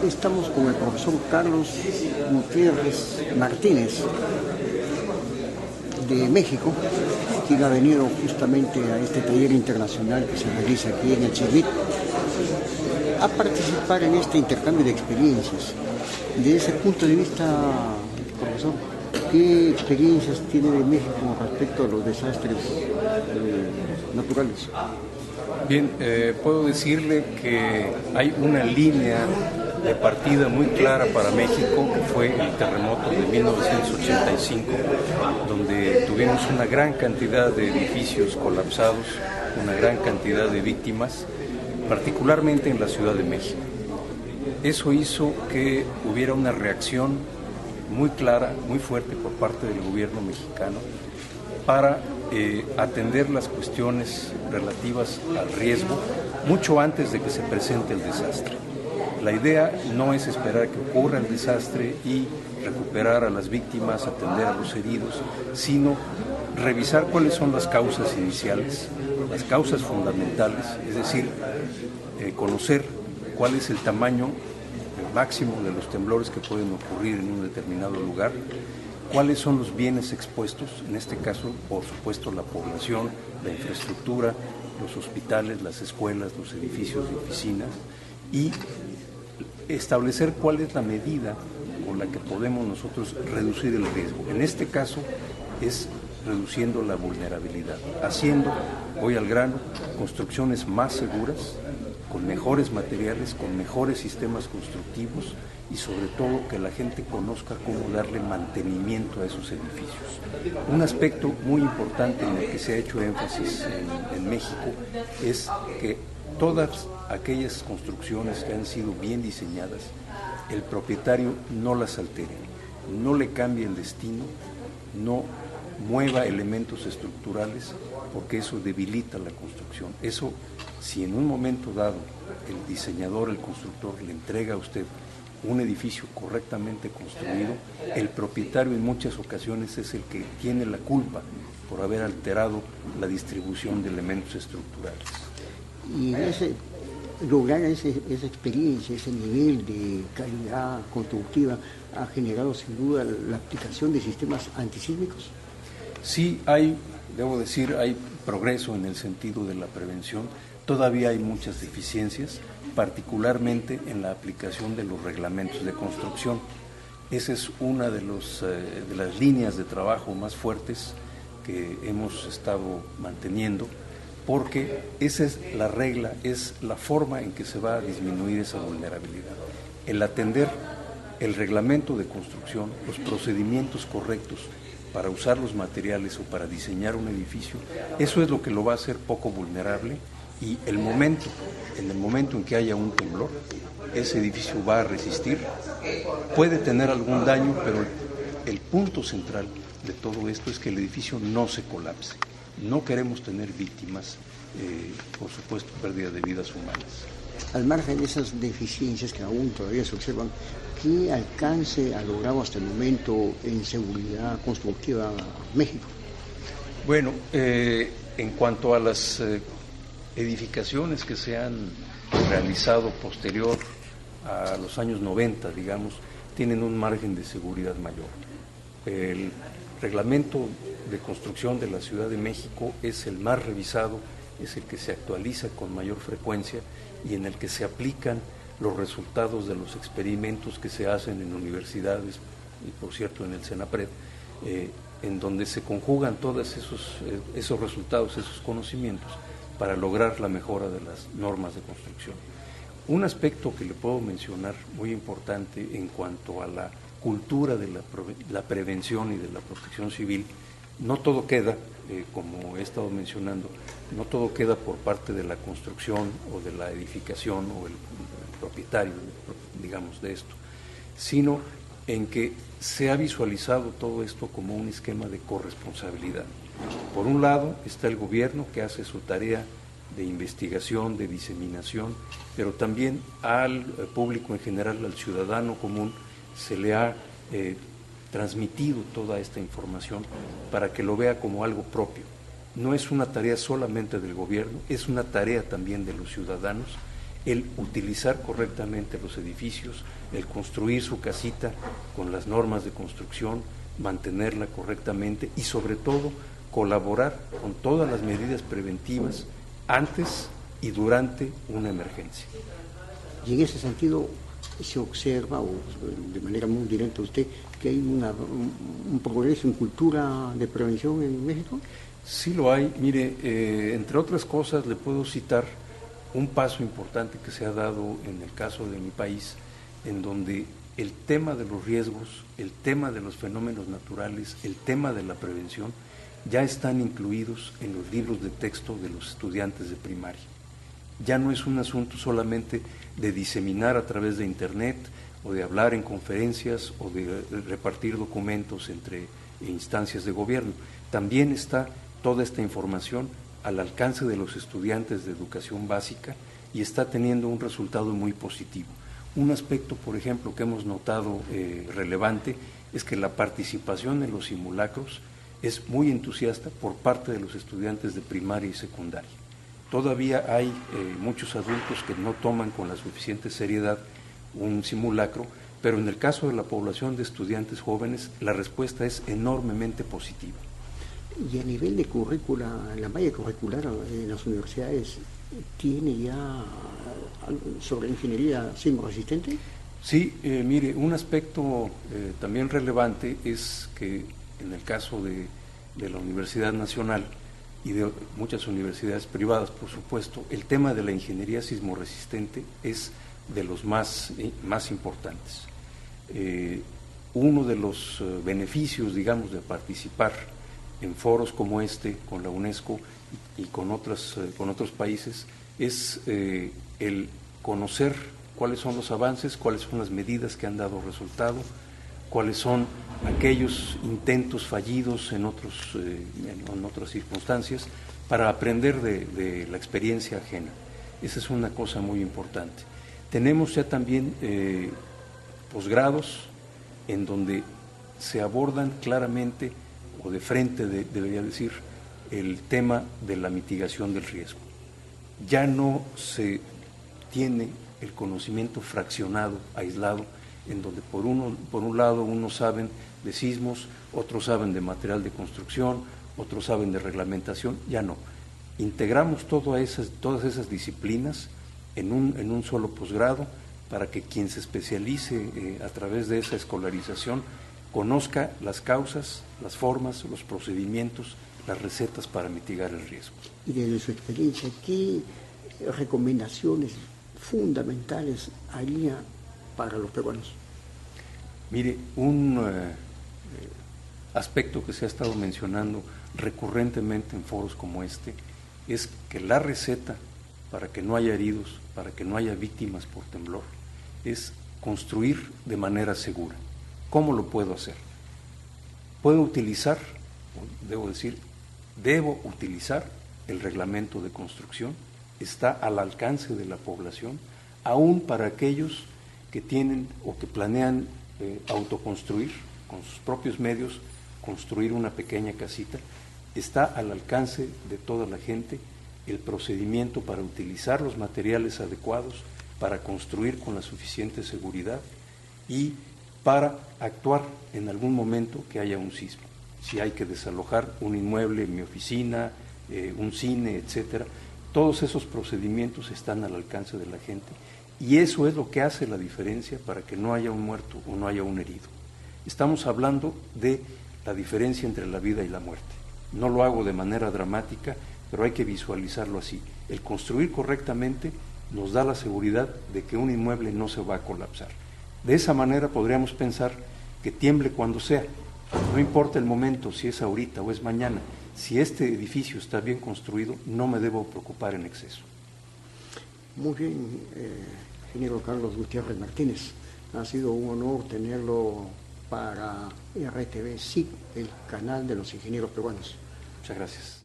Estamos con el profesor Carlos Gutiérrez Martínez de México, quien ha venido justamente a este taller internacional que se realiza aquí en el CIVIT a participar en este intercambio de experiencias. Desde ese punto de vista, profesor, ¿qué experiencias tiene de México respecto a los desastres naturales? Bien, puedo decirle que hay una línea de partida muy clara para México, que fue el terremoto de 1985, donde tuvimos una gran cantidad de edificios colapsados, una gran cantidad de víctimas, particularmente en la Ciudad de México. Eso hizo que hubiera una reacción muy clara, muy fuerte por parte del gobierno mexicano para atender las cuestiones relativas al riesgo mucho antes de que se presente el desastre. La idea no es esperar que ocurra el desastre y recuperar a las víctimas, atender a los heridos, sino revisar cuáles son las causas iniciales, las causas fundamentales, es decir, conocer cuál es el tamaño máximo de los temblores que pueden ocurrir en un determinado lugar, cuáles son los bienes expuestos, en este caso, por supuesto, la población, la infraestructura, los hospitales, las escuelas, los edificios de oficinas, y establecer cuál es la medida con la que podemos nosotros reducir el riesgo. En este caso es reduciendo la vulnerabilidad, haciendo, voy al grano, construcciones más seguras, con mejores materiales, con mejores sistemas constructivos y sobre todo que la gente conozca cómo darle mantenimiento a esos edificios. Un aspecto muy importante en el que se ha hecho énfasis en México es que todas aquellas construcciones que han sido bien diseñadas, el propietario no las altere, no le cambie el destino, no mueva elementos estructurales, porque eso debilita la construcción. Eso, si en un momento dado el diseñador, el constructor, le entrega a usted un edificio correctamente construido, el propietario en muchas ocasiones es el que tiene la culpa por haber alterado la distribución de elementos estructurales. Y lograr esa experiencia, ese nivel de calidad constructiva ha generado sin duda la aplicación de sistemas antisísmicos. Sí, debo decir, hay progreso en el sentido de la prevención. Todavía hay muchas deficiencias, particularmente en la aplicación de los reglamentos de construcción. Esa es una de las líneas de trabajo más fuertes que hemos estado manteniendo, porque esa es la regla, es la forma en que se va a disminuir esa vulnerabilidad. El atender el reglamento de construcción, los procedimientos correctos para usar los materiales o para diseñar un edificio, eso es lo que lo va a hacer poco vulnerable, y en el momento en que haya un temblor, ese edificio va a resistir, puede tener algún daño, pero el punto central de todo esto es que el edificio no se colapse. No queremos tener víctimas, por supuesto, pérdida de vidas humanas. Al margen de esas deficiencias que aún todavía se observan, ¿qué alcance ha logrado hasta el momento en seguridad constructiva México? Bueno, en cuanto a las edificaciones que se han realizado posterior a los años 90, digamos, tienen un margen de seguridad mayor. El reglamento de construcción de la Ciudad de México es el más revisado, es el que se actualiza con mayor frecuencia y en el que se aplican los resultados de los experimentos que se hacen en universidades y, por cierto, en el CENAPRED, en donde se conjugan todos esos resultados, esos conocimientos, para lograr la mejora de las normas de construcción. Un aspecto que le puedo mencionar muy importante en cuanto a la cultura de la prevención y de la protección civil, no todo queda, como he estado mencionando, no todo queda por parte de la construcción o de la edificación o el propietario, digamos, de esto, sino en que se ha visualizado todo esto como un esquema de corresponsabilidad. Por un lado está el gobierno, que hace su tarea de investigación, de diseminación, pero también al público en general, al ciudadano común, se le ha transmitido toda esta información para que lo vea como algo propio. No es una tarea solamente del gobierno, es una tarea también de los ciudadanos el utilizar correctamente los edificios, el construir su casita con las normas de construcción, mantenerla correctamente y sobre todo colaborar con todas las medidas preventivas antes y durante una emergencia. Y en ese sentido se observa, o de manera muy directa usted, que hay un progreso en cultura de prevención en México. Sí lo hay. Mire, entre otras cosas le puedo citar un paso importante que se ha dado en el caso de mi país, en donde el tema de los riesgos, el tema de los fenómenos naturales, el tema de la prevención, ya están incluidos en los libros de texto de los estudiantes de primaria. Ya no es un asunto solamente de diseminar a través de Internet o de hablar en conferencias o de repartir documentos entre instancias de gobierno. También está toda esta información al alcance de los estudiantes de educación básica y está teniendo un resultado muy positivo. Un aspecto, por ejemplo, que hemos notado relevante es que la participación en los simulacros es muy entusiasta por parte de los estudiantes de primaria y secundaria. Todavía hay muchos adultos que no toman con la suficiente seriedad un simulacro, pero en el caso de la población de estudiantes jóvenes, la respuesta es enormemente positiva. Y a nivel de currícula, la malla curricular en las universidades, ¿tiene ya algo sobre ingeniería sismo-resistente? Sí, mire, un aspecto también relevante es que en el caso de la Universidad Nacional y de muchas universidades privadas, por supuesto, el tema de la ingeniería sismo-resistente es de los más importantes. Uno de los beneficios, digamos, de participar en foros como este, con la UNESCO y con otros países, es el conocer cuáles son los avances, cuáles son las medidas que han dado resultado, cuáles son aquellos intentos fallidos en otras circunstancias, para aprender de la experiencia ajena. Esa es una cosa muy importante. Tenemos ya también posgrados en donde se abordan claramente, o de frente debería decir, el tema de la mitigación del riesgo. Ya no se tiene el conocimiento fraccionado, aislado, en donde por un lado unos saben de sismos, otros saben de material de construcción, otros saben de reglamentación, ya no. Integramos todas esas disciplinas en un solo posgrado para que quien se especialice a través de esa escolarización conozca las causas, las formas, los procedimientos, las recetas para mitigar el riesgo. Y desde su experiencia, ¿qué recomendaciones fundamentales haría para los peruanos? Mire, un aspecto que se ha estado mencionando recurrentemente en foros como este es que la receta para que no haya heridos, para que no haya víctimas por temblor, es construir de manera segura. ¿Cómo lo puedo hacer? Puedo utilizar, debo utilizar el reglamento de construcción, está al alcance de la población, aún para aquellos que tienen o que planean autoconstruir con sus propios medios, construir una pequeña casita, está al alcance de toda la gente el procedimiento para utilizar los materiales adecuados, para construir con la suficiente seguridad y para actuar en algún momento que haya un sismo. Si hay que desalojar un inmueble, mi oficina, un cine, etcétera, todos esos procedimientos están al alcance de la gente y eso es lo que hace la diferencia para que no haya un muerto o no haya un herido. Estamos hablando de la diferencia entre la vida y la muerte. No lo hago de manera dramática, pero hay que visualizarlo así. El construir correctamente nos da la seguridad de que un inmueble no se va a colapsar. De esa manera podríamos pensar que tiemble cuando sea, no importa el momento, si es ahorita o es mañana, si este edificio está bien construido, no me debo preocupar en exceso. Muy bien, ingeniero Carlos Gutiérrez Martínez, ha sido un honor tenerlo para RTV SIC, el canal de los ingenieros peruanos. Muchas gracias.